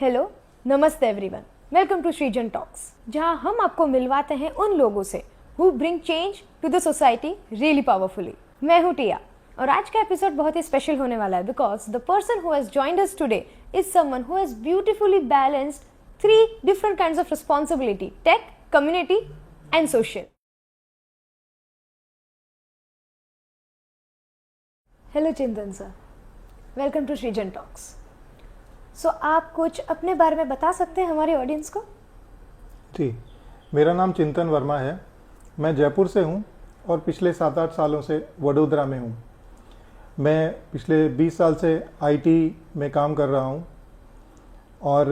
Hello, नमस्ते everyone. Welcome to Srijan talks, जहां हम आपको मिलवाते हैं उन लोगों से who bring change to the society really powerfully. मैं हूं टिया और आज का एपिसोड बहुत ही स्पेशल होने वाला है because the person who has joined us today is someone who has beautifully balanced 3 different kinds of responsibility: tech, community and social. Hello Chintan sir, welcome to Srijan talks. So आप कुछ अपने बारे में बता सकते हैं हमारे ऑडियंस को? जी, मेरा नाम चिंतन वर्मा है। मैं जयपुर से हूँ और पिछले 7-8 सालों से वडोदरा में हूँ। मैं पिछले 20 साल से आईटी में काम कर रहा हूँ और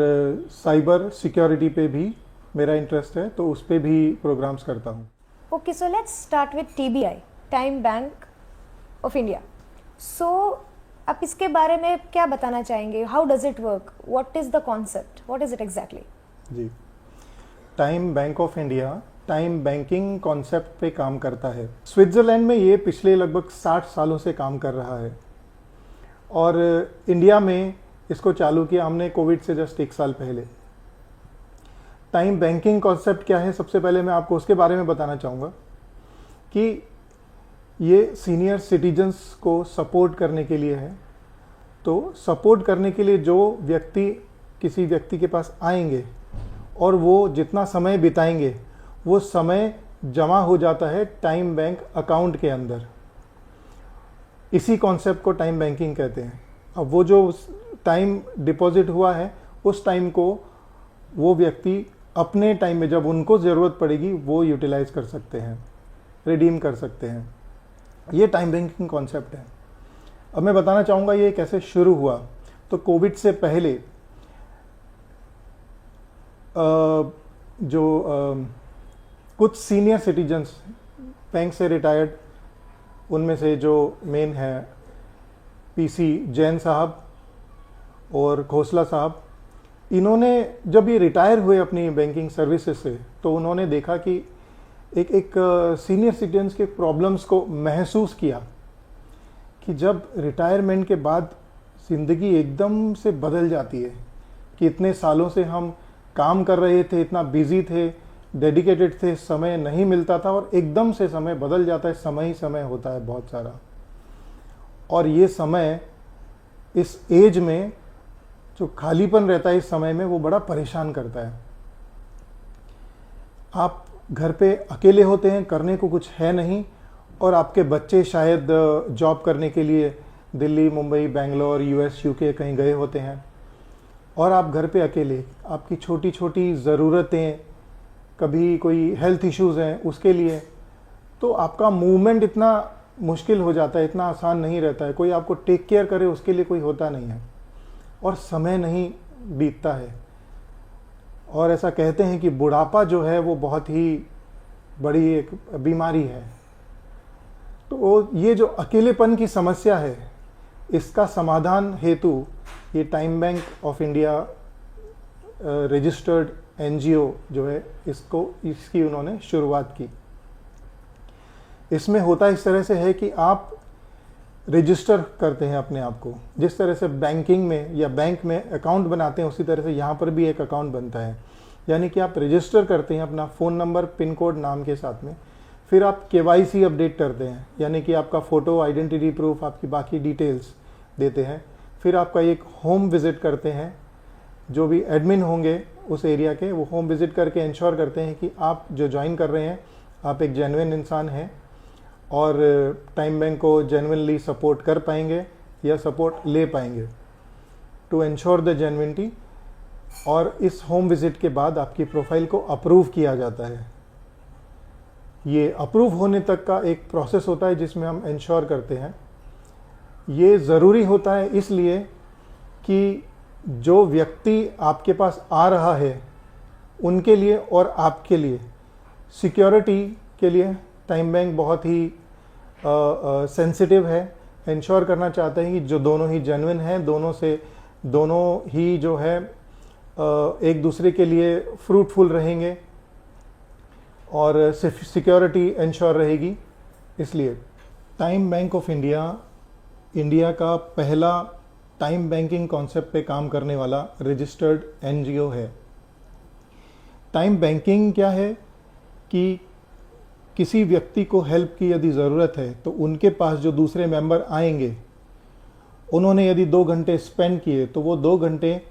साइबर सिक्योरिटी पे भी मेरा इंटरेस्ट है, तो उस पे भी प्रोग्राम्स करता हूँ। Okay, so let's start with TBI, time bank of India. So आप इसके बारे में क्या बताना चाहेंगे? How does it work? What is the concept? What is it exactly? जी, time bank of India time banking concept पे काम करता है। स्विट्ज़रलैंड में ये पिछले लगभग 60 सालों से काम कर रहा है और इंडिया में इसको चालू किया हमने कोविड से जस्ट 1 साल पहले। टाइम बैंकिंग कॉन्सेप्ट क्या है, सबसे पहले मैं आपको उसके बारे में बताना चाहूँगा कि ये सीनियर सिटीजन्स को सपोर्ट करने के लिए है। तो सपोर्ट करने के लिए जो व्यक्ति किसी व्यक्ति के पास आएंगे और वो जितना समय बिताएंगे वो समय जमा हो जाता है टाइम बैंक अकाउंट के अंदर। इसी कॉन्सेप्ट को टाइम बैंकिंग कहते हैं। अब वो जो टाइम डिपॉजिट हुआ है उस टाइम को वो व्यक्ति अपने टाइम में जब उनको ज़रूरत पड़ेगी वो यूटिलाइज कर सकते हैं, रिडीम कर सकते हैं। ये टाइम बैंकिंग कॉन्सेप्ट है। अब मैं बताना चाहूँगा ये कैसे शुरू हुआ। तो कोविड से पहले कुछ सीनियर सिटीजन्स बैंक से रिटायर्ड, उनमें से जो मेन है पीसी जैन साहब और खोसला साहब, इन्होंने जब ये रिटायर हुए अपनी बैंकिंग सर्विसेज से तो उन्होंने देखा कि एक सीनियर सिटीजन्स के प्रॉब्लम्स को महसूस किया कि जब रिटायरमेंट के बाद ज़िंदगी एकदम से बदल जाती है कि इतने सालों से हम काम कर रहे थे, इतना बिजी थे, डेडिकेटेड थे, समय नहीं मिलता था और एकदम से समय बदल जाता है। समय ही समय होता है बहुत सारा, और ये समय इस एज में जो खालीपन रहता है इस समय में वो बड़ा परेशान करता है। आप घर पे अकेले होते हैं, करने को कुछ है नहीं, और आपके बच्चे शायद जॉब करने के लिए दिल्ली, मुंबई, बेंगलोर, यूएस, यूके कहीं गए होते हैं और आप घर पे अकेले। आपकी छोटी छोटी ज़रूरतें, कभी कोई हेल्थ इश्यूज़ हैं उसके लिए, तो आपका मूवमेंट इतना मुश्किल हो जाता है, इतना आसान नहीं रहता है। कोई आपको टेक केयर करे उसके लिए कोई होता नहीं है और समय नहीं बीतता है। और ऐसा कहते हैं कि बुढ़ापा जो है वो बहुत ही बड़ी एक बीमारी है। तो ये जो अकेलेपन की समस्या है इसका समाधान हेतु ये time bank of India registered NGO जो है इसकी उन्होंने शुरुआत की। इसमें होता इस तरह से है कि आप रजिस्टर करते हैं अपने आप को। जिस तरह से बैंकिंग में या बैंक में अकाउंट बनाते हैं उसी तरह से यहाँ पर भी एक अकाउंट बनता है। यानी कि आप रजिस्टर करते हैं अपना फ़ोन नंबर, पिन कोड, नाम के साथ में। फिर आप केवाईसी अपडेट करते हैं, यानी कि आपका फ़ोटो, आइडेंटिटी प्रूफ, आपकी बाकी डिटेल्स देते हैं। फिर आपका एक होम विज़िट करते हैं, जो भी एडमिन होंगे उस एरिया के वो होम विज़िट करके इंश्योर करते हैं कि आप जो ज्वाइन कर रहे हैं आप एक जेन्युइन इंसान हैं और टाइम बैंक को जेन्युइनली सपोर्ट कर पाएंगे या सपोर्ट ले पाएंगे, टू एंश्योर द जेन्युइनिटी। और इस होम विज़िट के बाद आपकी प्रोफाइल को अप्रूव किया जाता है। ये अप्रूव होने तक का एक प्रोसेस होता है जिसमें हम इंश्योर करते हैं। ये ज़रूरी होता है इसलिए कि जो व्यक्ति आपके पास आ रहा है उनके लिए और आपके लिए सिक्योरिटी के लिए टाइम बैंक बहुत ही सेंसिटिव है। इंश्योर करना चाहते हैं कि जो दोनों ही जेन्युइन हैं, दोनों ही जो है एक दूसरे के लिए फ्रूटफुल रहेंगे और सिक्योरिटी इंश्योर रहेगी। इसलिए time bank of India India का पहला टाइम बैंकिंग कॉन्सेप्ट पे काम करने वाला रजिस्टर्ड एनजीओ है। टाइम बैंकिंग क्या है कि किसी व्यक्ति को हेल्प की यदि ज़रूरत है तो उनके पास जो दूसरे मेंबर आएंगे, उन्होंने यदि 2 घंटे स्पेंड किए तो वो 2 घंटे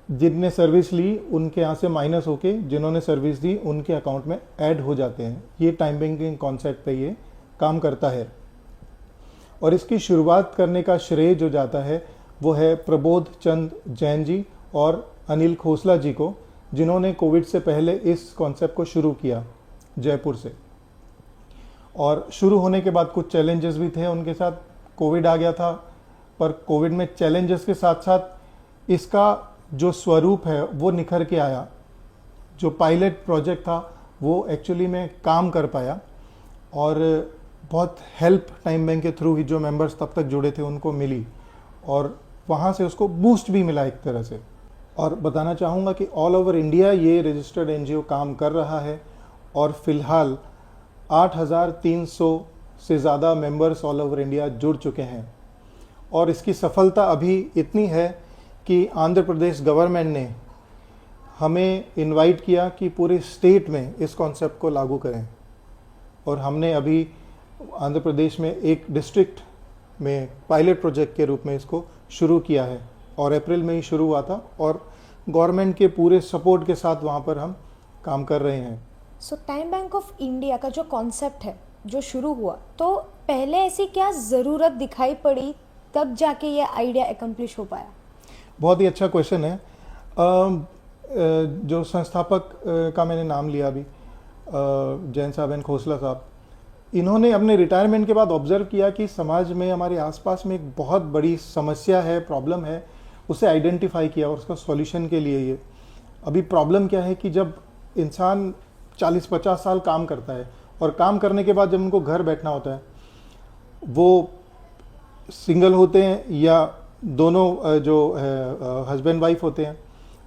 जिनने सर्विस ली उनके यहाँ से माइनस होके जिन्होंने सर्विस दी उनके अकाउंट में ऐड हो जाते हैं। ये टाइम बैंकिंग कॉन्सेप्ट पे ये काम करता है। और इसकी शुरुआत करने का श्रेय जो जाता है वो है प्रबोध चंद जैन जी और अनिल खोसला जी को, जिन्होंने कोविड से पहले इस कॉन्सेप्ट को शुरू किया जयपुर से। और शुरू होने के बाद कुछ चैलेंजेस भी थे उनके साथ, कोविड आ गया था, पर कोविड में चैलेंजेस के साथ साथ इसका जो स्वरूप है वो निखर के आया। जो पायलट प्रोजेक्ट था वो एक्चुअली में काम कर पाया और बहुत हेल्प टाइम बैंक के थ्रू ही जो मेंबर्स तब तक जुड़े थे उनको मिली और वहाँ से उसको बूस्ट भी मिला एक तरह से। और बताना चाहूँगा कि ऑल ओवर इंडिया ये रजिस्टर्ड एनजीओ काम कर रहा है और फिलहाल 8,300 से ज़्यादा मेंबर्स ऑल ओवर इंडिया जुड़ चुके हैं। और इसकी सफलता अभी इतनी है कि आंध्र प्रदेश गवर्नमेंट ने हमें इनवाइट किया कि पूरे स्टेट में इस कॉन्सेप्ट को लागू करें। और हमने अभी आंध्र प्रदेश में एक डिस्ट्रिक्ट में पायलट प्रोजेक्ट के रूप में इसको शुरू किया है और अप्रैल में ही शुरू हुआ था और गवर्नमेंट के पूरे सपोर्ट के साथ वहाँ पर हम काम कर रहे हैं। सो टाइम बैंक ऑफ इंडिया का जो कॉन्सेप्ट है जो शुरू हुआ, तो पहले ऐसी क्या ज़रूरत दिखाई पड़ी तब जाके ये आइडिया एकम्प्लिश हो पाया? बहुत ही अच्छा क्वेश्चन है। जो संस्थापक का मैंने नाम लिया अभी, जैन साहब एंड खोसला साहब, इन्होंने अपने रिटायरमेंट के बाद ऑब्जर्व किया कि समाज में हमारे आसपास में एक बहुत बड़ी समस्या है, प्रॉब्लम है, उसे आइडेंटिफाई किया और उसका सॉल्यूशन के लिए ये अभी प्रॉब्लम क्या है कि जब इंसान 40-50 साल काम करता है और काम करने के बाद जब उनको घर बैठना होता है, वो सिंगल होते हैं या दोनों जो हस्बैंड वाइफ होते हैं,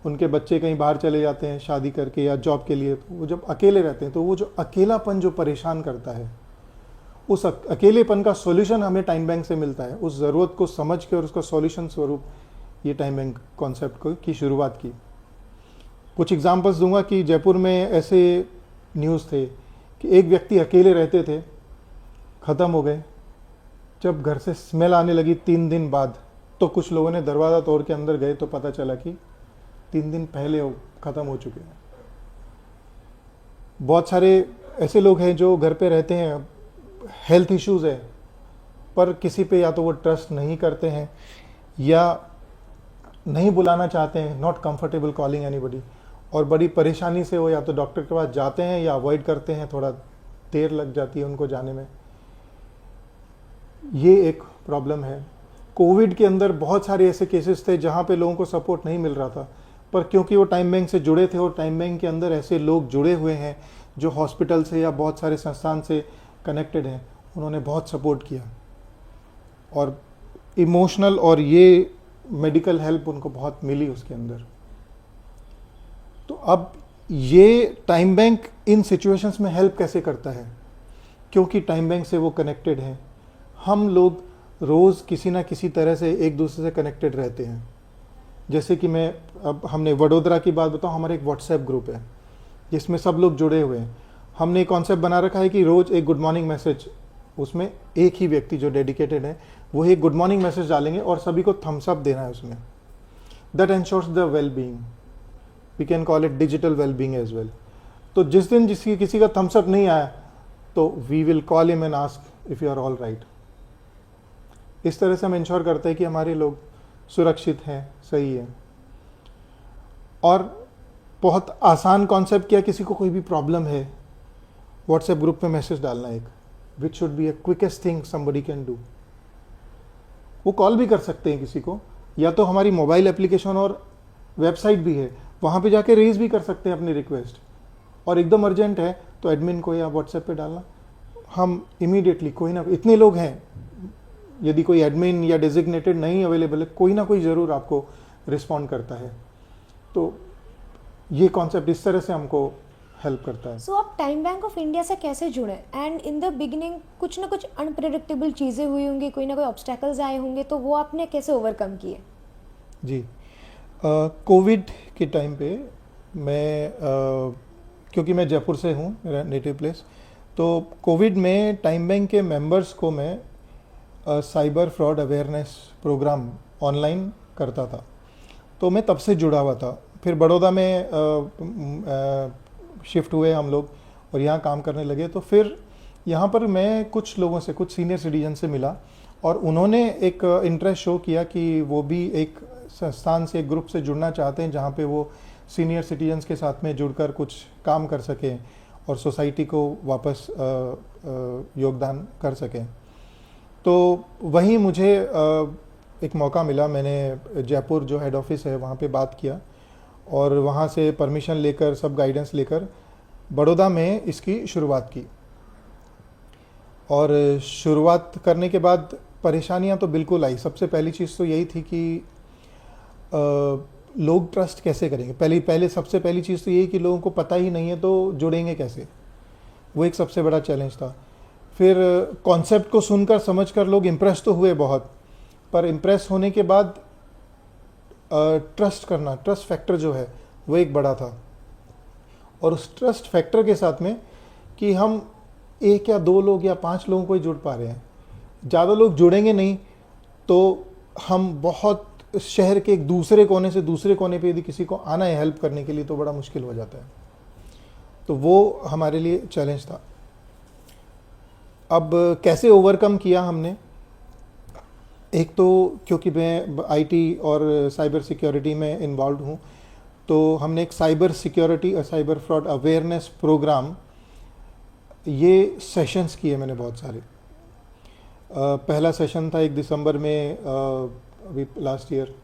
उनके बच्चे कहीं बाहर चले जाते हैं शादी करके या जॉब के लिए, तो वो जब अकेले रहते हैं तो वो जो अकेलापन जो परेशान करता है, उस अकेलेपन का सॉल्यूशन हमें टाइम बैंक से मिलता है। उस ज़रूरत को समझ के और उसका सॉल्यूशन स्वरूप ये टाइम बैंक कॉन्सेप्ट की शुरुआत की। कुछ एग्जांपल्स दूंगा कि जयपुर में ऐसे न्यूज़ थे कि एक व्यक्ति अकेले रहते थे, ख़त्म हो गए। जब घर से स्मेल आने लगी 3 दिन बाद, तो कुछ लोगों ने दरवाज़ा तोड़ के अंदर गए तो पता चला कि 3 दिन पहले वो ख़त्म हो चुके हैं। बहुत सारे ऐसे लोग हैं जो घर पे रहते हैं, हेल्थ इश्यूज़ है, पर किसी पे या तो वो ट्रस्ट नहीं करते हैं या नहीं बुलाना चाहते हैं, नॉट कंफर्टेबल कॉलिंग एनीबडी, और बड़ी परेशानी से वो या तो डॉक्टर के पास जाते हैं या अवॉइड करते हैं, थोड़ा देर लग जाती है उनको जाने में। ये एक प्रॉब्लम है। कोविड के अंदर बहुत सारे ऐसे केसेस थे जहाँ पे लोगों को सपोर्ट नहीं मिल रहा था, पर क्योंकि वो टाइम बैंक से जुड़े थे और टाइम बैंक के अंदर ऐसे लोग जुड़े हुए हैं जो हॉस्पिटल से या बहुत सारे संस्थान से कनेक्टेड हैं, उन्होंने बहुत सपोर्ट किया और इमोशनल और ये मेडिकल हेल्प उनको बहुत मिली उसके अंदर। तो अब ये टाइम बैंक इन सिचुएशंस में हेल्प कैसे करता है? क्योंकि टाइम बैंक से वो कनेक्टेड हैं। हम लोग रोज़ किसी ना किसी तरह से एक दूसरे से कनेक्टेड रहते हैं। जैसे कि मैं अब हमने वडोदरा की बात बताऊं, हमारा एक व्हाट्सएप ग्रुप है जिसमें सब लोग जुड़े हुए हैं। हमने कॉन्सेप्ट बना रखा है कि रोज़ एक गुड मॉर्निंग मैसेज, उसमें एक ही व्यक्ति जो डेडिकेटेड है वो एक गुड मॉर्निंग मैसेज डालेंगे और सभी को थम्स अप देना है उसमें। That ensures the well being, we can call it digital well being as well. तो जिस दिन किसी का थम्स अप नहीं आया तो we will call him and ask if you are all right. इस तरह से हम इंश्योर करते हैं कि हमारे लोग सुरक्षित हैं, सही है। और बहुत आसान कॉन्सेप्ट किया, किसी को कोई भी प्रॉब्लम है, व्हाट्सएप ग्रुप में मैसेज डालना एक, which should be A quickest thing somebody can do. वो कॉल भी कर सकते हैं किसी को, या तो हमारी मोबाइल एप्लीकेशन और वेबसाइट भी है, वहाँ पे जाके रेज भी कर सकते हैं अपनी रिक्वेस्ट। और एकदम अर्जेंट है तो एडमिन को या व्हाट्सएप पे डालना, हम इमीडिएटली कोई ना, इतने लोग हैं, यदि कोई एडमिन या डेजिग्नेटेड नहीं अवेलेबल है, कोई ना कोई ज़रूर आपको रिस्पॉन्ड करता है। तो ये कॉन्सेप्ट इस तरह से हमको हेल्प करता है। सो आप टाइम बैंक ऑफ इंडिया से कैसे जुड़े? एंड इन द बिगिनिंग कुछ ना कुछ अनप्रेडिक्टेबल चीज़ें हुई होंगी, कोई ना कोई ऑब्स्टेकल्स आए होंगे, तो वो आपने कैसे ओवरकम किए? जी, कोविड के टाइम पे मैं क्योंकि मैं जयपुर से हूँ, मेरा नेटिव प्लेस, तो कोविड में टाइम बैंक के मेंबर्स को मैं cyber fraud awareness programme online करता था, तो मैं तब से जुड़ा हुआ था। फिर बड़ौदा में शिफ्ट हुए हम लोग और यहाँ काम करने लगे, तो फिर यहाँ पर मैं कुछ लोगों से, कुछ सीनियर सिटीजन से मिला और उन्होंने एक इंटरेस्ट शो किया कि वो भी एक संस्थान से, एक ग्रुप से जुड़ना चाहते हैं जहाँ पे वो सीनियर सिटीजन्स के साथ में जुड़कर कुछ काम कर सकें और सोसाइटी को वापस योगदान कर सकें। तो वहीं मुझे एक मौका मिला, मैंने जयपुर जो हेड ऑफिस है वहाँ पे बात किया और वहाँ से परमिशन लेकर, सब गाइडेंस लेकर बड़ौदा में इसकी शुरुआत की। और शुरुआत करने के बाद परेशानियाँ तो बिल्कुल आई। सबसे पहली चीज़ तो यही थी कि लोग ट्रस्ट कैसे करेंगे। पहले सबसे पहली चीज़ तो यही कि लोगों को पता ही नहीं है तो जुड़ेंगे कैसे, वो एक सबसे बड़ा चैलेंज था। फिर कॉन्सेप्ट को सुनकर समझकर लोग इम्प्रेस तो हुए बहुत, पर इम्प्रेस होने के बाद ट्रस्ट करना, ट्रस्ट फैक्टर जो है वो एक बड़ा था। और उस ट्रस्ट फैक्टर के साथ में कि हम एक या दो लोग या 5 लोगों को ही जुड़ पा रहे हैं, ज़्यादा लोग जुड़ेंगे नहीं तो हम बहुत शहर के एक दूसरे कोने से दूसरे कोने पे यदि किसी को आना है हेल्प करने के लिए तो बड़ा मुश्किल हो जाता है। तो वो हमारे लिए चैलेंज था। अब कैसे ओवरकम किया हमने? एक तो क्योंकि मैं आईटी और साइबर सिक्योरिटी में इन्वॉल्व हूँ, तो हमने एक साइबर सिक्योरिटी और साइबर फ्रॉड अवेयरनेस प्रोग्राम, ये सेशंस किए मैंने बहुत सारे। पहला सेशन था 1 दिसंबर में अभी लास्ट ईयर,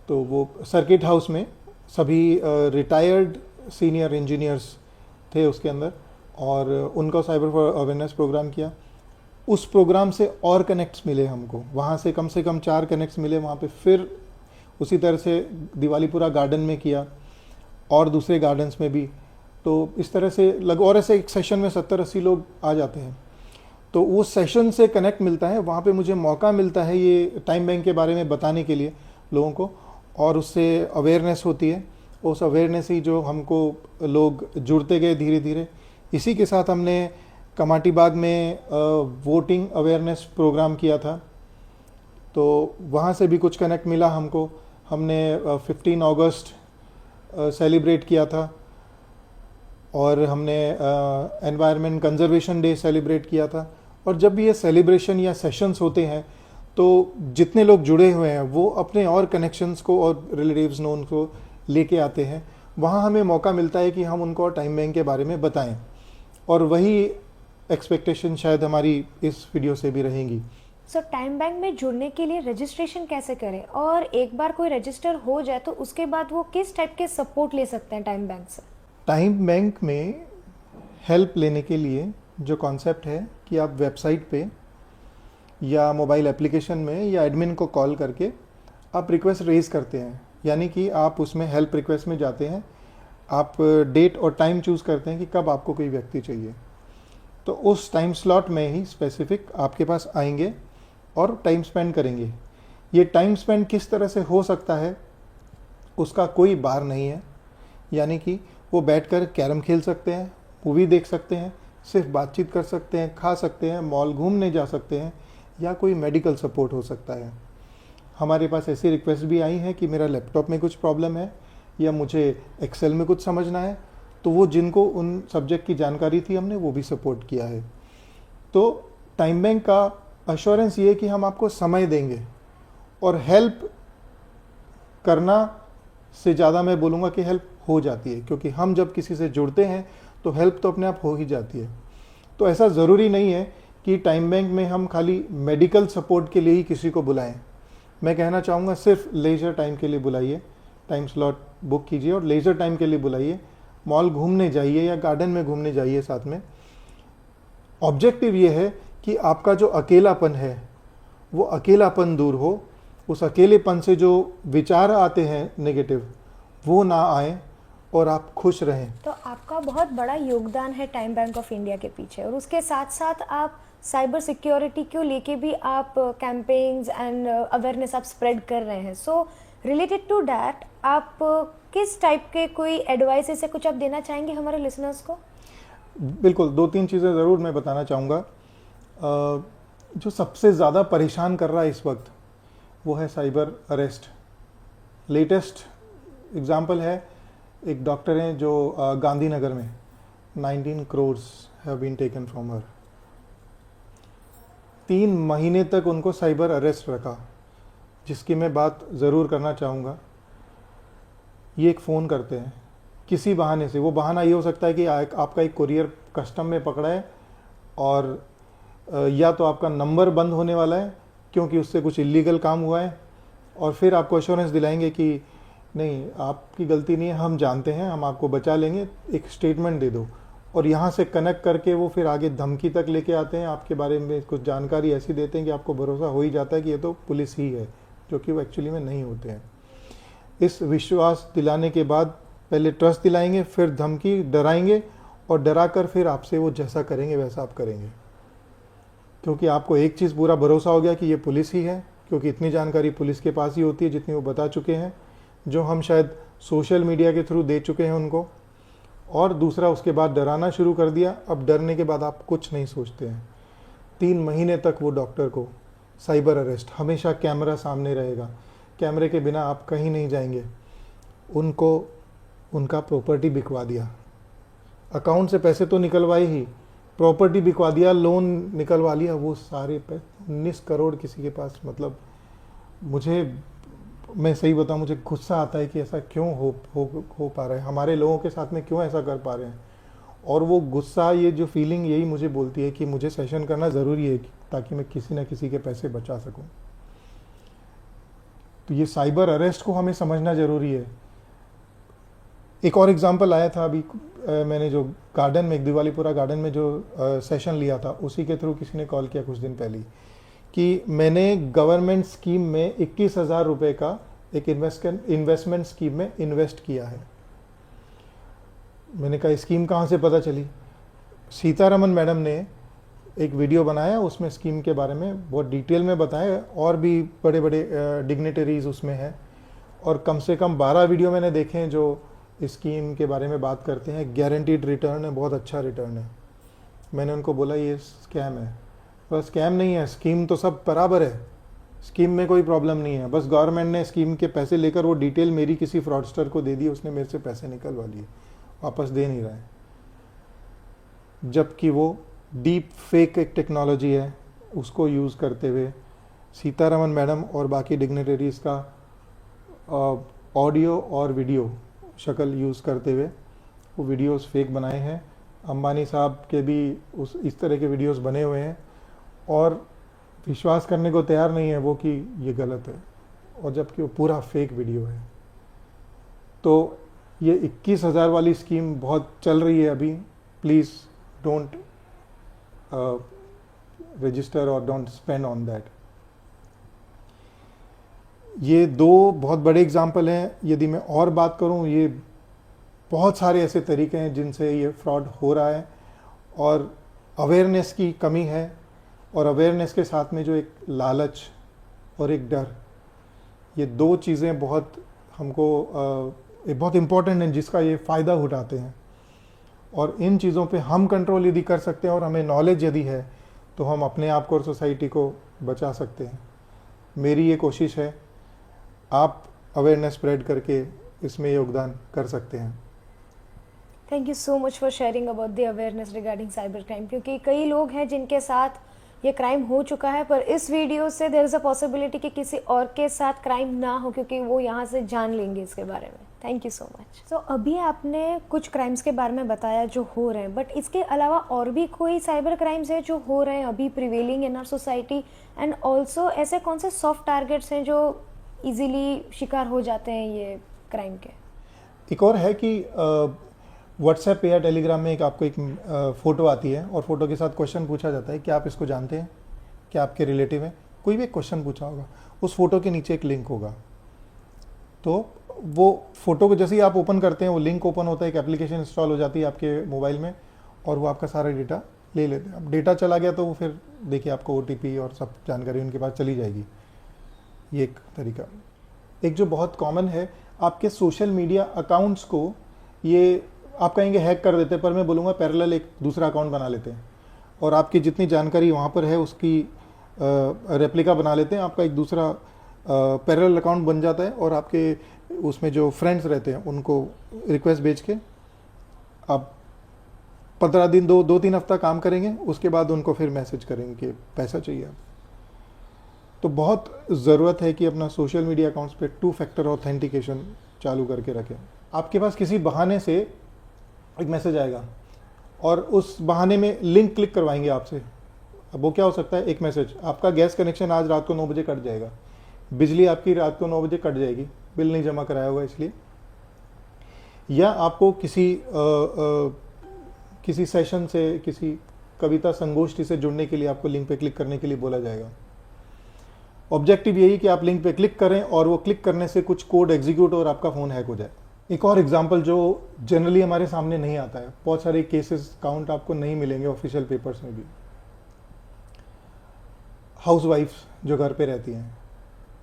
तो वो सर्किट हाउस में सभी रिटायर्ड सीनियर इंजीनियर्स थे उसके अंदर और उनका साइबर अवेयरनेस प्रोग्राम किया। उस प्रोग्राम से और कनेक्ट्स मिले हमको, वहाँ से कम 4 कनेक्ट्स मिले वहाँ पे। फिर उसी तरह से दिवालीपुरा गार्डन में किया और दूसरे गार्डन्स में भी। तो इस तरह से और ऐसे एक सेशन में 70-80 लोग आ जाते हैं, तो वो सेशन से कनेक्ट मिलता है, वहाँ पे मुझे मौका मिलता है ये टाइम बैंक के बारे में बताने के लिए लोगों को, और उससे अवेयरनेस होती है। उस अवेयरनेस ही जो हमको लोग जुड़ते गए धीरे धीरे। इसी के साथ हमने कमाटीबाग में वोटिंग अवेयरनेस प्रोग्राम किया था, तो वहाँ से भी कुछ कनेक्ट मिला हमको। हमने 15 अगस्त सेलिब्रेट किया था और हमने एनवायरनमेंट कंजर्वेशन डे सेलिब्रेट किया था। और जब भी ये सेलिब्रेशन या सेशंस होते हैं तो जितने लोग जुड़े हुए हैं वो अपने और कनेक्शंस को और रिलेटिव्स नोन को लेके आते हैं। वहाँ हमें मौका मिलता है कि हम उनको टाइम बैंक के बारे में बताएं, और वही एक्सपेक्टेशन शायद हमारी इस वीडियो से भी रहेंगी। सो टाइम बैंक में जुड़ने के लिए रजिस्ट्रेशन कैसे करें, और एक बार कोई रजिस्टर हो जाए तो उसके बाद वो किस टाइप के सपोर्ट ले सकते हैं टाइम बैंक से? टाइम बैंक में हेल्प लेने के लिए जो कॉन्सेप्ट है कि आप वेबसाइट पे या मोबाइल एप्लीकेशन में या एडमिन को कॉल करके आप रिक्वेस्ट रेज करते हैं, यानी कि आप उसमें हेल्प रिक्वेस्ट में जाते हैं, आप डेट और टाइम चूज़ करते हैं कि कब आपको कोई व्यक्ति चाहिए, तो उस टाइम स्लॉट में ही स्पेसिफिक आपके पास आएंगे और टाइम स्पेंड करेंगे। ये टाइम स्पेंड किस तरह से हो सकता है उसका कोई बार नहीं है, यानी कि वो बैठकर कैरम खेल सकते हैं, मूवी देख सकते हैं, सिर्फ बातचीत कर सकते हैं, खा सकते हैं, मॉल घूमने जा सकते हैं, या कोई मेडिकल सपोर्ट हो सकता है। हमारे पास ऐसी रिक्वेस्ट भी आई है कि मेरा लैपटॉप में कुछ प्रॉब्लम है या मुझे एक्सेल में कुछ समझना है, तो वो जिनको उन सब्जेक्ट की जानकारी थी हमने वो भी सपोर्ट किया है। तो टाइम बैंक का अश्योरेंस ये है कि हम आपको समय देंगे, और हेल्प करना से ज़्यादा मैं बोलूँगा कि हेल्प हो जाती है, क्योंकि हम जब किसी से जुड़ते हैं तो हेल्प तो अपने आप हो ही जाती है। तो ऐसा ज़रूरी नहीं है कि टाइम बैंक में हम खाली मेडिकल सपोर्ट के लिए ही किसी को बुलाएं। मैं कहना चाहूँगा सिर्फ लेजर टाइम के लिए बुलाइए, टाइम स्लॉट बुक कीजिए और लेजर टाइम के लिए बुलाइए, मॉल घूमने जाइए या गार्डन में घूमने जाइए साथ में। ऑब्जेक्टिव ये है कि आपका जो अकेलापन है वो अकेलापन दूर हो, उस अकेलेपन से जो विचार आते हैं नेगेटिव वो ना आए, और आप खुश रहें। तो आपका बहुत बड़ा योगदान है टाइम बैंक ऑफ इंडिया के पीछे, और उसके साथ साथ आप साइबर सिक्योरिटी को लेके भी आप कैंपेन्स एंड अवेयरनेस आप स्प्रेड कर रहे हैं। सो रिलेटेड टू दैट, आप किस टाइप के कोई एडवाइस से कुछ आप देना चाहेंगे हमारे लिसनर्स को? बिल्कुल, 2-3 चीज़ें ज़रूर मैं बताना चाहूँगा। जो सबसे ज़्यादा परेशान कर रहा है इस वक्त वो है साइबर अरेस्ट। लेटेस्ट एग्जांपल है, एक डॉक्टर हैं जो गांधीनगर में 19 crore have been taken from her. 3 महीने तक उनको साइबर अरेस्ट रखा, जिसकी मैं बात ज़रूर करना चाहूँगा। ये एक फ़ोन करते हैं किसी बहाने से, वो बहाना ये हो सकता है कि आपका एक कुरियर कस्टम में पकड़ा है, और या तो आपका नंबर बंद होने वाला है क्योंकि उससे कुछ इलीगल काम हुआ है, और फिर आपको एश्योरेंस दिलाएंगे कि नहीं, आपकी गलती नहीं है, हम जानते हैं, हम आपको बचा लेंगे, एक स्टेटमेंट दे दो। और यहाँ से कनेक्ट करके वो फिर आगे धमकी तक लेके आते हैं, आपके बारे में कुछ जानकारी ऐसी देते हैं कि आपको भरोसा हो ही जाता है कि ये तो पुलिस ही है, जो कि वो एक्चुअली में नहीं होते हैं। इस विश्वास दिलाने के बाद पहले ट्रस्ट दिलाएंगे, फिर धमकी, डराएंगे, और डरा कर फिर आपसे वो जैसा करेंगे वैसा आप करेंगे, क्योंकि आपको एक चीज़ पूरा भरोसा हो गया कि ये पुलिस ही है, क्योंकि इतनी जानकारी पुलिस के पास ही होती है जितनी वो बता चुके हैं, जो हम शायद सोशल मीडिया के थ्रू दे चुके हैं उनको। और दूसरा, उसके बाद डराना शुरू कर दिया। अब डरने के बाद आप कुछ नहीं सोचते हैं। 3 महीने तक वो डॉक्टर को साइबर अरेस्ट, हमेशा कैमरा सामने रहेगा, कैमरे के बिना आप कहीं नहीं जाएंगे। उनको उनका प्रॉपर्टी बिकवा दिया, अकाउंट से पैसे तो निकलवाए ही, प्रॉपर्टी बिकवा दिया, लोन निकलवा लिया, वो सारे 19 करोड़ किसी के पास। मतलब मैं सही बताऊं, मुझे गुस्सा आता है कि ऐसा क्यों हो पा रहा है, हमारे लोगों के साथ में क्यों ऐसा कर पा रहे हैं। और वो गुस्सा, ये जो फीलिंग, यही मुझे बोलती है कि मुझे सेशन करना ज़रूरी है ताकि मैं किसी न किसी के पैसे बचा सकूं। तो ये साइबर अरेस्ट को हमें समझना ज़रूरी है। एक और एग्जांपल आया था अभी, मैंने जो गार्डन में, एक दिवालीपुरा गार्डन में जो सेशन लिया था, उसी के थ्रू किसी ने कॉल किया कुछ दिन पहले कि मैंने गवर्नमेंट स्कीम में 21,000 रुपये का एक इन्वेस्टमेंट स्कीम में इन्वेस्ट किया है। मैंने कहा स्कीम कहाँ से पता चली? सीतारमन मैडम ने एक वीडियो बनाया, उसमें स्कीम के बारे में बहुत डिटेल में बताया, और भी बड़े बड़े डिग्निटरीज उसमें हैं, और कम से कम 12 वीडियो मैंने देखे हैं जो स्कीम के बारे में बात करते हैं। गारंटीड रिटर्न है, बहुत अच्छा रिटर्न है। मैंने उनको बोला ये स्कैम है। बस स्कैम नहीं है, स्कीम तो सब बराबर है, स्कीम में कोई प्रॉब्लम नहीं है, बस गवर्नमेंट ने स्कीम के पैसे लेकर वो डिटेल मेरी किसी फ्रॉडस्टर को दे दी, उसने मेरे से पैसे निकलवा लिए, वापस दे नहीं रहा है। जबकि वो डीप फेक एक टेक्नोलॉजी है, उसको यूज़ करते हुए सीतारमन मैडम और बाकी डिग्निटरीज का ऑडियो और वीडियो शक्ल यूज़ करते हुए वो वीडियोस फेक बनाए हैं। अंबानी साहब के भी इस तरह के वीडियोस बने हुए हैं, और विश्वास करने को तैयार नहीं है वो कि ये गलत है, और जबकि वो पूरा फेक वीडियो है। तो ये 21,000 वाली स्कीम बहुत चल रही है अभी। प्लीज़ डोंट रजिस्टर और डोंट स्पेंड ऑन दैट। ये 2 बहुत बड़े एग्जाम्पल हैं। यदि मैं और बात करूं, ये बहुत सारे ऐसे तरीके हैं जिनसे ये फ्रॉड हो रहा है, और अवेयरनेस की कमी है, और अवेयरनेस के साथ में जो एक लालच और एक डर, ये 2 चीज़ें बहुत हमको बहुत इम्पोर्टेंट हैं, जिसका ये फ़ायदा उठाते हैं। और इन चीज़ों पे हम कंट्रोल यदि कर सकते हैं और हमें नॉलेज यदि है, तो हम अपने आप को और सोसाइटी को बचा सकते हैं। मेरी ये कोशिश है, आप अवेयरनेस स्प्रेड करके इसमें योगदान कर सकते हैं। Thank you so much for sharing about the awareness regarding cyber crime, क्योंकि कई लोग हैं जिनके साथ ये क्राइम हो चुका है, पर इस वीडियो से देयर इज़ अ पॉसिबिलिटी कि किसी और के साथ क्राइम ना हो, क्योंकि वो यहाँ से जान लेंगे इसके बारे में। Thank you so much. So अभी आपने कुछ क्राइम्स के बारे में बताया जो हो रहे हैं, बट इसके अलावा और भी कोई साइबर क्राइम्स है जो हो रहे हैं अभी prevailing in our society, and also ऐसे कौन से सॉफ्ट टारगेट्स हैं जो इजीली शिकार हो जाते हैं ये क्राइम के? एक और है कि व्हाट्सएप पे या टेलीग्राम में आपको एक फ़ोटो आती है, और फोटो के साथ क्वेश्चन पूछा जाता है, क्या आप इसको जानते हैं, क्या आपके रिलेटिव हैं, कोई भी एक क्वेश्चन पूछा होगा, उस फोटो के नीचे एक लिंक होगा। तो वो फ़ोटो को जैसे ही आप ओपन करते हैं वो लिंक ओपन होता है, एक एप्लीकेशन इंस्टॉल हो जाती है आपके मोबाइल में और वो आपका सारा डेटा ले लेते हैं। अब डेटा चला गया तो वो फिर देखिए आपको OTP और सब जानकारी उनके पास चली जाएगी। ये एक तरीका। एक जो बहुत कॉमन है, आपके सोशल मीडिया अकाउंट्स को ये आप कहेंगे हैक कर देते हैं, पर मैं बोलूँगा पैरेलल एक दूसरा अकाउंट बना लेते हैं और आपकी जितनी जानकारी वहाँ पर है उसकी रेप्लिका बना लेते हैं। आपका एक दूसरा पैरेलल अकाउंट बन जाता है और आपके उसमें जो फ्रेंड्स रहते हैं उनको रिक्वेस्ट भेज के आप 15 दिन 2-3 हफ्ता काम करेंगे, उसके बाद उनको फिर मैसेज करेंगे कि पैसा चाहिए आप। तो बहुत ज़रूरत है कि अपना सोशल मीडिया अकाउंट्स पे 2 फैक्टर ऑथेंटिकेशन चालू करके रखें। आपके पास किसी बहाने से एक मैसेज आएगा और उस बहाने में लिंक क्लिक करवाएंगे आपसे। अब वो क्या हो सकता है, एक मैसेज, आपका गैस कनेक्शन आज रात को 9 बजे कट जाएगा, बिजली आपकी रात को 9 बजे कट जाएगी, बिल नहीं जमा कराया होगा इसलिए, या आपको किसी सेशन से, किसी कविता संगोष्ठी से जुड़ने के लिए आपको लिंक पे क्लिक करने के लिए बोला जाएगा। ऑब्जेक्टिव यही कि आप लिंक पे क्लिक करें और वो क्लिक करने से कुछ कोड एग्जीक्यूट और आपका फ़ोन हैक हो जाए। एक और एग्जांपल जो जनरली हमारे सामने नहीं आता है, बहुत सारे केसेस काउंट आपको नहीं मिलेंगे ऑफिशियल पेपर्स में भी। हाउसवाइफ्स जो घर पे रहती हैं,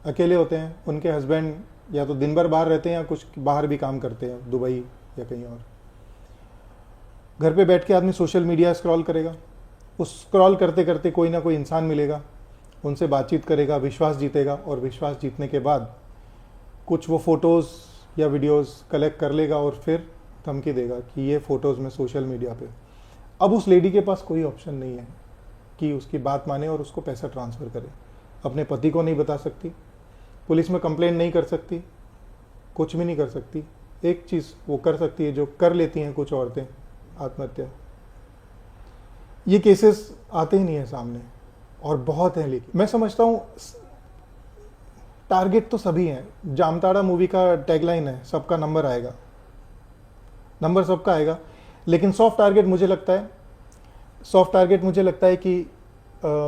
अकेले होते हैं, उनके हस्बैंड या तो दिन भर बाहर रहते हैं या कुछ बाहर भी काम करते हैं, दुबई या कहीं और। घर पे बैठ के आदमी सोशल मीडिया स्क्रॉल करेगा, उस स्क्रॉल करते करते कोई ना कोई इंसान मिलेगा, उनसे बातचीत करेगा, विश्वास जीतेगा और विश्वास जीतने के बाद कुछ वो फ़ोटोज़ या वीडियोस कलेक्ट कर लेगा और फिर धमकी देगा कि ये फ़ोटोज़ में सोशल मीडिया पे। अब उस लेडी के पास कोई ऑप्शन नहीं है कि उसकी बात माने और उसको पैसा ट्रांसफ़र करे। अपने पति को नहीं बता सकती, पुलिस में कंप्लेंट नहीं कर सकती, कुछ भी नहीं कर सकती। एक चीज़ वो कर सकती है जो कर लेती हैं कुछ औरतें, आत्महत्या। ये केसेस आते ही नहीं है सामने और बहुत हैं। लेकिन मैं समझता हूँ टारगेट तो सभी हैं। जामताड़ा मूवी का टैगलाइन है, सबका नंबर आएगा, नंबर सबका आएगा। लेकिन सॉफ्ट टारगेट मुझे लगता है कि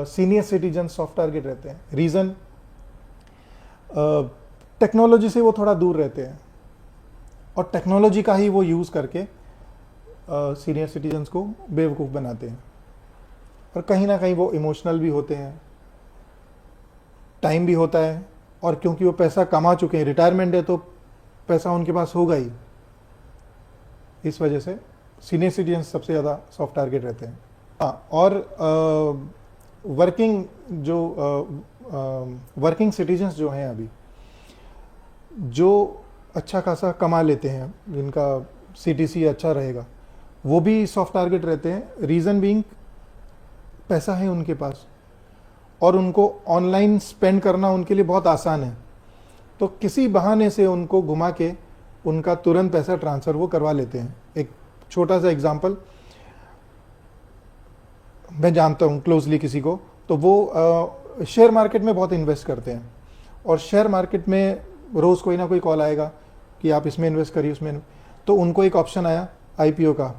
सीनियर सिटीजन सॉफ्ट टारगेट रहते हैं। रीज़न, टेक्नोलॉजी से वो थोड़ा दूर रहते हैं और टेक्नोलॉजी का ही वो यूज़ करके सीनियर सिटीजन्स को बेवकूफ़ बनाते हैं। और कहीं ना कहीं वो इमोशनल भी होते हैं, टाइम भी होता है, और क्योंकि वो पैसा कमा चुके हैं, रिटायरमेंट है तो पैसा उनके पास होगा ही, इस वजह से सीनियर सिटीजन सबसे ज़्यादा सॉफ्ट टारगेट रहते हैं। हाँ, और वर्किंग सिटीजन्स जो हैं अभी, जो अच्छा खासा कमा लेते हैं, जिनका CTC अच्छा रहेगा, वो भी सॉफ्ट टारगेट रहते हैं। रीज़न बीइंग पैसा है उनके पास और उनको ऑनलाइन स्पेंड करना उनके लिए बहुत आसान है, तो किसी बहाने से उनको घुमा के उनका तुरंत पैसा ट्रांसफ़र वो करवा लेते हैं। एक छोटा सा एग्जांपल, मैं जानता हूँ क्लोजली किसी को, तो वो शेयर मार्केट में बहुत इन्वेस्ट करते हैं और शेयर मार्केट में रोज़ कोई ना कोई कॉल आएगा कि आप इसमें इन्वेस्ट करिए, उसमें। तो उनको एक ऑप्शन आया IPO का,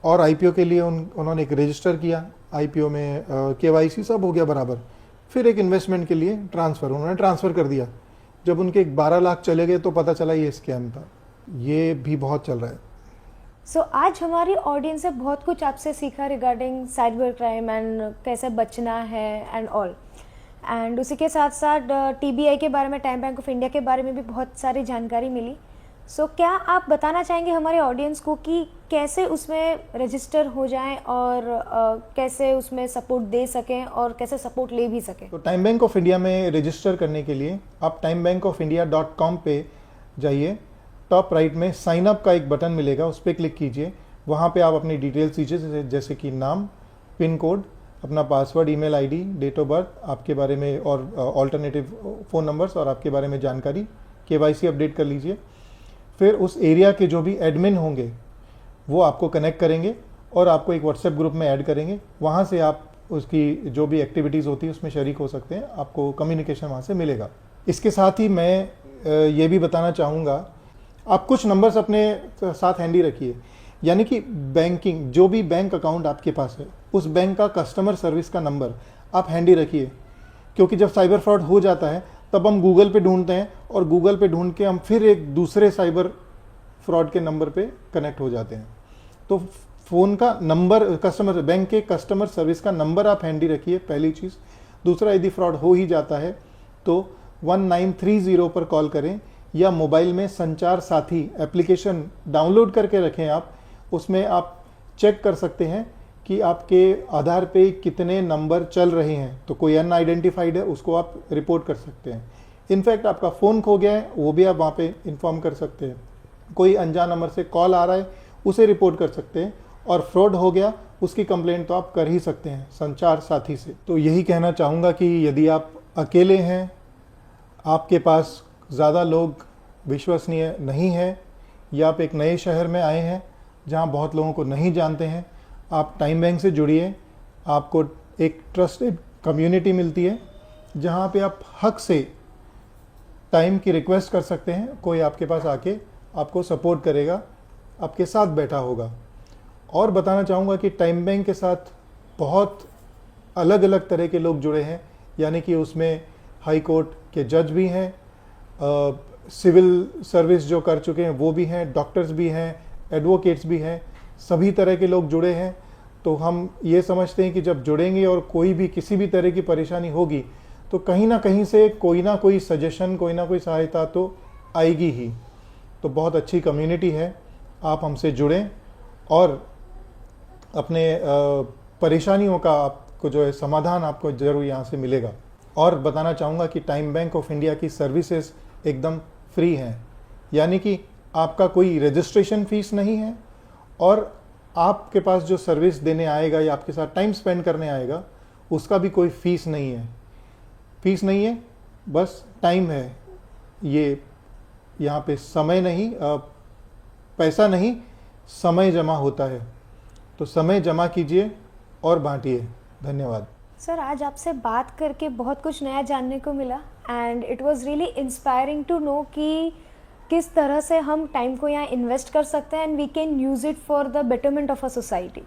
और IPO के लिए उन्होंने एक रजिस्टर किया, IPO में KYC सब हो गया बराबर। फिर एक इन्वेस्टमेंट के लिए उन्होंने ट्रांसफ़र कर दिया। जब उनके 12 लाख चले गए तो पता चला ये स्कैम था। ये भी बहुत चल रहा है। सो आज हमारी ऑडियंस से बहुत कुछ आपसे सीखा रिगार्डिंग साइबर क्राइम एंड कैसे बचना है एंड ऑल, एंड उसी के साथ साथ TBI के बारे में, टाइम बैंक ऑफ इंडिया के बारे में भी बहुत सारी जानकारी मिली। सो क्या आप बताना चाहेंगे हमारे ऑडियंस को कि कैसे उसमें रजिस्टर हो जाएं और कैसे उसमें सपोर्ट दे सकें और कैसे सपोर्ट ले भी सकें? तो टाइम बैंक ऑफ इंडिया में रजिस्टर करने के लिए आप timebankofindia.com पे जाइए, टॉप राइट में साइन अप का एक बटन मिलेगा, उस पर क्लिक कीजिए। वहाँ पे आप अपनी डिटेल्स दीजिए, जैसे कि नाम, पिन कोड, अपना password, email ID, date of birth, आपके बारे में और ऑल्टरनेटिव फ़ोन नंबर्स और आपके बारे में जानकारी, KYC अपडेट कर लीजिए। फिर उस एरिया के जो भी एडमिन होंगे वो आपको कनेक्ट करेंगे और आपको एक व्हाट्सएप ग्रुप में ऐड करेंगे। वहाँ से आप उसकी जो भी एक्टिविटीज़ होती है उसमें शरीक हो सकते हैं, आपको कम्युनिकेशन वहाँ से मिलेगा। इसके साथ ही मैं ये भी बताना चाहूँगा, आप कुछ नंबर्स अपने साथ हैंडी रखिए, यानी कि बैंकिंग, जो भी बैंक अकाउंट आपके पास है उस बैंक का कस्टमर सर्विस का नंबर आप हैंडी रखिए, क्योंकि जब साइबर फ्रॉड हो जाता है तब हम गूगल पे ढूंढते हैं और गूगल पे ढूंढ के हम फिर एक दूसरे साइबर फ्रॉड के नंबर पे कनेक्ट हो जाते हैं। तो फ़ोन का नंबर, कस्टमर बैंक के कस्टमर सर्विस का नंबर आप हैंडी रखिए, पहली चीज़। दूसरा, यदि फ्रॉड हो ही जाता है तो 1930 पर कॉल करें, या मोबाइल में संचार साथी एप्लीकेशन डाउनलोड करके रखें आप। उसमें आप चेक कर सकते हैं कि आपके आधार पे कितने नंबर चल रहे हैं, तो कोई अनआइडेंटिफाइड है उसको आप रिपोर्ट कर सकते हैं। इनफैक्ट आपका फ़ोन खो गया है वो भी आप वहाँ पे इन्फॉर्म कर सकते हैं। कोई अनजान नंबर से कॉल आ रहा है उसे रिपोर्ट कर सकते हैं, और फ्रॉड हो गया उसकी कंप्लेंट तो आप कर ही सकते हैं संचार साथी से। तो यही कहना चाहूँगा कि यदि आप अकेले हैं, आपके पास ज़्यादा लोग विश्वसनीय नहीं हैं, या आप एक नए शहर में आए हैं जहाँ बहुत लोगों को नहीं जानते हैं, आप टाइम बैंक से जुड़िए। आपको एक ट्रस्टेड कम्युनिटी मिलती है जहाँ पे आप हक से टाइम की रिक्वेस्ट कर सकते हैं। कोई आपके पास आके आपको सपोर्ट करेगा, आपके साथ बैठा होगा। और बताना चाहूँगा कि टाइम बैंक के साथ बहुत अलग अलग तरह के लोग जुड़े हैं, यानी कि उसमें हाई कोर्ट के जज भी हैं, सिविल सर्विस जो कर चुके हैं वो भी हैं, डॉक्टर्स भी हैं, एडवोकेट्स भी हैं, सभी तरह के लोग जुड़े हैं। तो हम ये समझते हैं कि जब जुड़ेंगे और कोई भी किसी भी तरह की परेशानी होगी तो कहीं ना कहीं से कोई ना कोई सजेशन, कोई ना कोई सहायता तो आएगी ही। तो बहुत अच्छी कम्युनिटी है, आप हमसे जुड़ें और अपने परेशानियों का आपको जो है समाधान आपको ज़रूर यहाँ से मिलेगा। और बताना चाहूँगा कि टाइम बैंक ऑफ इंडिया की सर्विसेज एकदम फ्री हैं, यानी कि आपका कोई रजिस्ट्रेशन फ़ीस नहीं है, और आपके पास जो सर्विस देने आएगा या आपके साथ टाइम स्पेंड करने आएगा उसका भी कोई फ़ीस नहीं है। फ़ीस नहीं है, बस टाइम है। ये यहाँ पे समय नहीं, पैसा नहीं, समय जमा होता है। तो समय जमा कीजिए और बांटिए। धन्यवाद सर। आज आपसे बात करके बहुत कुछ नया जानने को मिला, and it was really inspiring to know कि किस तरह से हम टाइम को यहाँ इन्वेस्ट कर सकते हैं, and we can use it for the betterment of a society.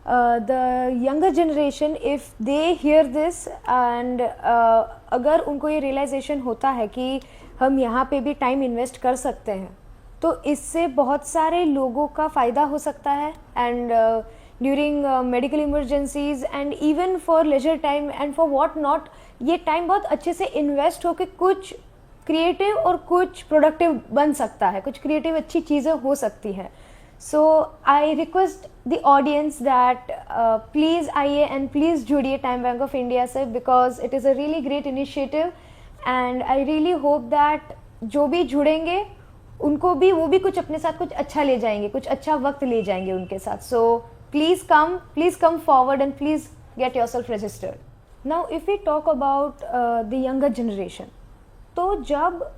The younger generation, if they hear this and अगर उनको ये रियलाइजेशन होता है कि हम यहाँ पे भी टाइम इन्वेस्ट कर सकते हैं, तो इससे बहुत सारे लोगों का फ़ायदा हो सकता है। And during medical emergencies and even for leisure time and for what not, ये टाइम बहुत अच्छे से इन्वेस्ट होकर कुछ क्रिएटिव और कुछ प्रोडक्टिव बन सकता है, कुछ क्रिएटिव अच्छी चीज़ें हो सकती हैं। So I request the audience that please आइए एंड प्लीज़ जुड़िए टाइम बैंक ऑफ इंडिया से, because it is a really great initiative. And I really hope that जो भी जुड़ेंगे उनको भी, वो भी कुछ अपने साथ कुछ अच्छा ले जाएंगे, कुछ अच्छा वक्त ले जाएंगे उनके साथ। So please come forward and please get yourself registered. Now if we talk about the younger generation, तो जब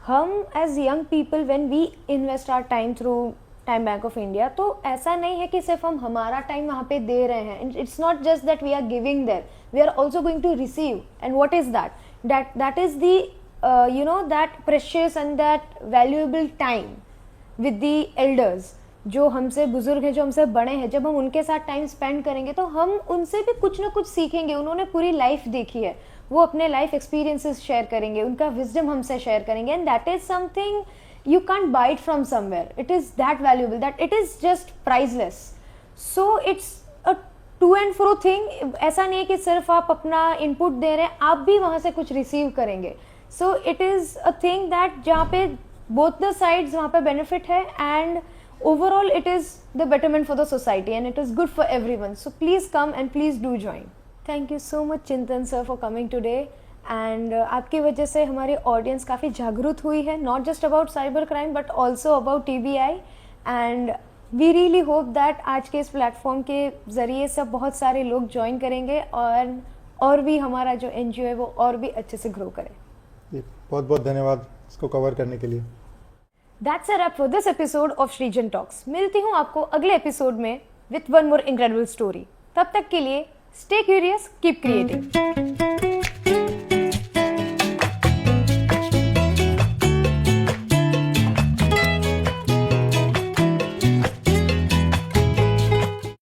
हम as young people when we invest our time through time bank of India, तो ऐसा नहीं है कि सिर्फ हम हमारा टाइम वहाँ पे दे रहे हैं। It's not just that we are giving there, we are also going to receive. And what is that is the that precious and that valuable time with the elders, जो हमसे बुजुर्ग हैं, जो हमसे बड़े हैं। जब हम उनके साथ टाइम स्पेंड करेंगे तो हम उनसे भी कुछ ना कुछ सीखेंगे। उन्होंने पूरी लाइफ देखी है, वो अपने लाइफ एक्सपीरियंसेस शेयर करेंगे, उनका विजडम हमसे शेयर करेंगे। And that is something you can't buy it from somewhere. It is that valuable that it is just priceless. So it's a to and fro thing. ऐसा नहीं है कि सिर्फ आप अपना इनपुट दे रहे हैं, आप भी वहाँ से कुछ रिसीव करेंगे। So it is a thing that जहाँ पे both the sides वहाँ पे benefit है, and overall it is the betterment for the society and it is good for everyone. So please come and please do join. Thank you so much Chintan sir for coming today. And आपकी वजह से हमारी audience काफ़ी जागरूक हुई है, not just about cyber crime but also about TBI। And we really hope that आज के इस प्लेटफॉर्म के ज़रिए से बहुत सारे लोग ज्वाइन करेंगे और भी हमारा जो NGO है वो और भी अच्छे से ग्रो करे। बहुत बहुत धन्यवाद इसको कवर करने के लिए। That's a rap for this episode of Srijan talks. मिलती हूँ आपको अगले एपिसोड में with one more incredible story. तब तक के लिए स्टे क्यूरियस, कीप क्रिएटिंग।